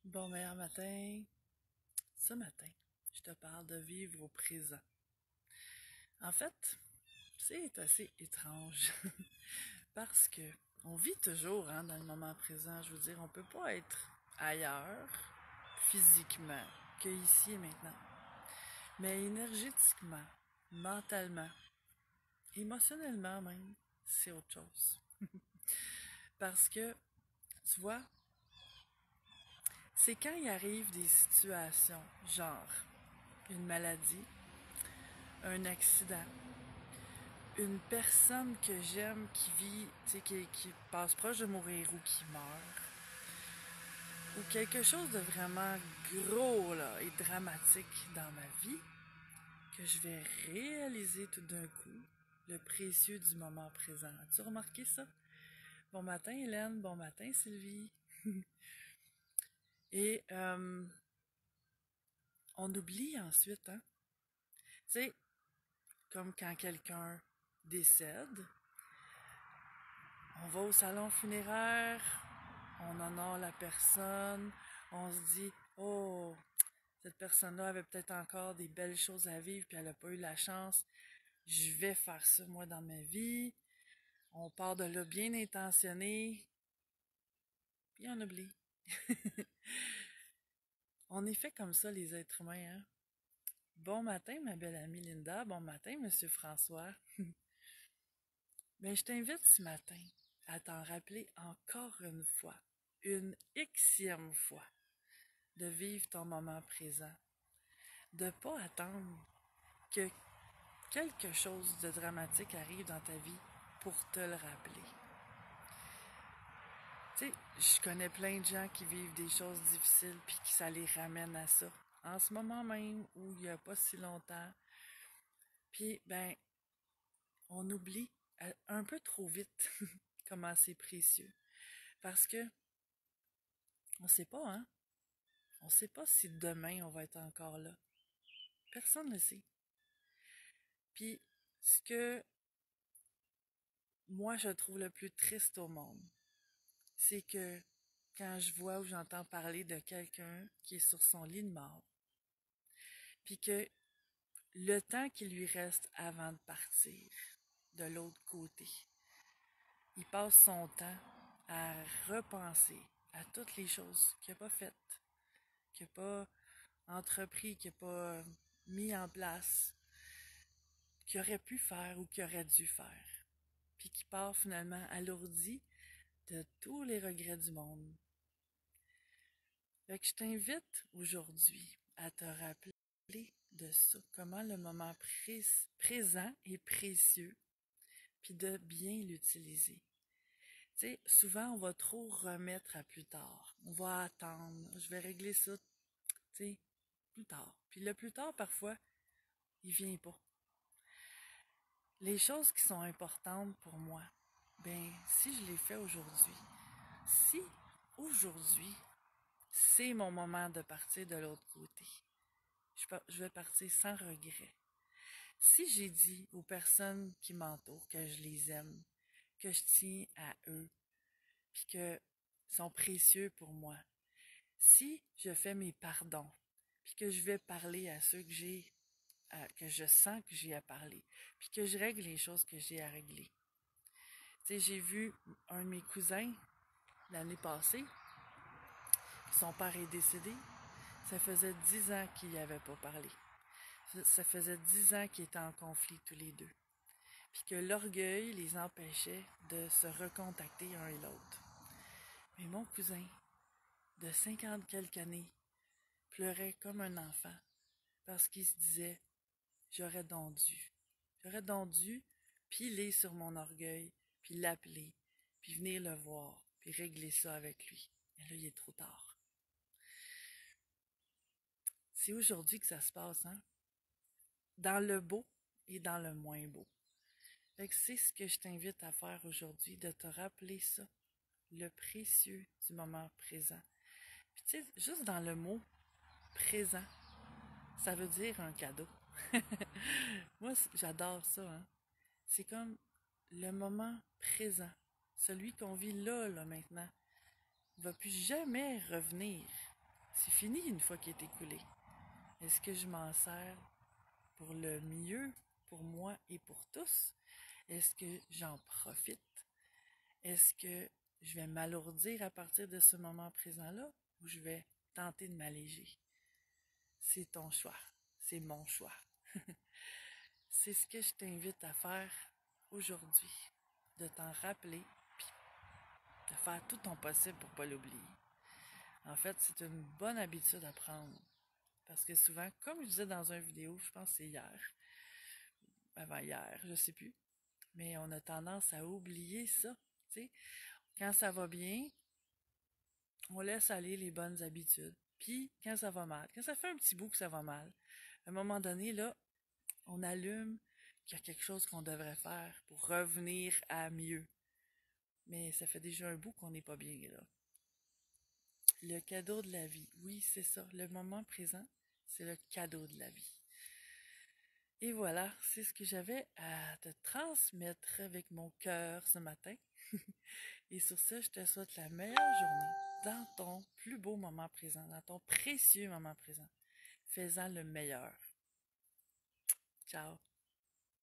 Bon meilleur matin. Ce matin, je te parle de vivre au présent. En fait, c'est assez étrange parce que on vit toujours dans le moment présent. Je veux dire, on peut pas être ailleurs physiquement que ici et maintenant. Mais énergétiquement, mentalement, émotionnellement même, c'est autre chose. Parce que, tu vois, c'est quand il arrive des situations, genre une maladie, un accident, une personne que j'aime qui vit, tu sais, qui passe proche de mourir ou qui meurt, ou quelque chose de vraiment gros là, et dramatique dans ma vie, que je vais réaliser tout d'un coup le précieux du moment présent. As-tu remarqué ça? Bon matin Hélène, bon matin Sylvie. Et on oublie ensuite, hein? Tu sais, comme quand quelqu'un décède, on va au salon funéraire, on honore la personne, on se dit, oh, cette personne-là avait peut-être encore des belles choses à vivre, puis elle n'a pas eu la chance. Je vais faire ça, moi, dans ma vie. On part de là bien intentionné, puis on oublie. On est fait comme ça, les êtres humains, hein? Bon matin, ma belle amie Linda. Bon matin, Monsieur François. Mais je t'invite ce matin à t'en rappeler encore une xème fois, de vivre ton moment présent, de pas attendre que quelque chose de dramatique arrive dans ta vie pour te le rappeler. Tu sais, je connais plein de gens qui vivent des choses difficiles puis que ça les ramène à ça. En ce moment même, ou il n'y a pas si longtemps. Puis, ben, on oublie un peu trop vite comment c'est précieux. Parce que, on sait pas, hein? On sait pas si demain on va être encore là. Personne ne le sait. Puis, ce que moi je trouve le plus triste au monde, c'est que quand je vois ou j'entends parler de quelqu'un qui est sur son lit de mort, puis que le temps qui lui reste avant de partir de l'autre côté, il passe son temps à repenser à toutes les choses qu'il n'a pas faites, qu'il n'a pas entrepris, qu'il n'a pas mis en place, qu'il aurait pu faire ou qu'il aurait dû faire, puis qui part finalement alourdi de tous les regrets du monde. Fait que je t'invite aujourd'hui à te rappeler de ça, comment le moment présent est précieux, puis de bien l'utiliser. Tu sais, souvent on va trop remettre à plus tard. On va attendre, je vais régler ça, tu sais, plus tard. Puis le plus tard, parfois, il vient pas. Les choses qui sont importantes pour moi, ben, si je les fais aujourd'hui, si aujourd'hui, c'est mon moment de partir de l'autre côté, je vais partir sans regret. Si j'ai dit aux personnes qui m'entourent que je les aime, que je tiens à eux, puis que sont précieux pour moi, si je fais mes pardons, puis que je vais parler à ceux que je sens que j'ai à parler, puis que je règle les choses que j'ai à régler. Tu sais, j'ai vu un de mes cousins l'année passée, son père est décédé, ça faisait 10 ans qu'ils n'avaient pas parlé. Ça faisait 10 ans qu'ils étaient en conflit tous les deux. Puis que l'orgueil les empêchait de se recontacter un et l'autre. Mais mon cousin, de 50 quelques années, pleurait comme un enfant parce qu'il se disait j'aurais donc dû. J'aurais donc dû piler sur mon orgueil, puis l'appeler, puis venir le voir, puis régler ça avec lui. Mais là, il est trop tard. C'est aujourd'hui que ça se passe, hein? Dans le beau et dans le moins beau. Fait que c'est ce que je t'invite à faire aujourd'hui, de te rappeler ça, le précieux du moment présent. Puis tu sais, juste dans le mot présent, ça veut dire un cadeau. Moi, j'adore ça, hein? C'est comme le moment présent, celui qu'on vit là, maintenant, ne va plus jamais revenir. c'est fini une fois qu'il est écoulé. Est-ce que je m'en sers pour le mieux, pour moi et pour tous? Est-ce que j'en profite? Est-ce que je vais m'alourdir à partir de ce moment présent-là ou je vais tenter de m'alléger? C'est ton choix. C'est mon choix. C'est ce que je t'invite à faire aujourd'hui. De t'en rappeler, puis de faire tout ton possible pour pas l'oublier. En fait, c'est une bonne habitude à prendre. Parce que souvent, comme je disais dans une vidéo, je pense que c'est hier, avant-hier, je sais plus, mais on a tendance à oublier ça. Tu sais, quand ça va bien, on laisse aller les bonnes habitudes. Puis, quand ça va mal, quand ça fait un petit bout que ça va mal, à un moment donné, là, on allume qu'il y a quelque chose qu'on devrait faire pour revenir à mieux. Mais ça fait déjà un bout qu'on n'est pas bien là. Le cadeau de la vie, oui, c'est ça. Le moment présent, c'est le cadeau de la vie. Et voilà, c'est ce que j'avais à te transmettre avec mon cœur ce matin. Et sur ce, je te souhaite la meilleure journée dans ton plus beau moment présent, dans ton précieux moment présent. Fais-en le meilleur. Ciao.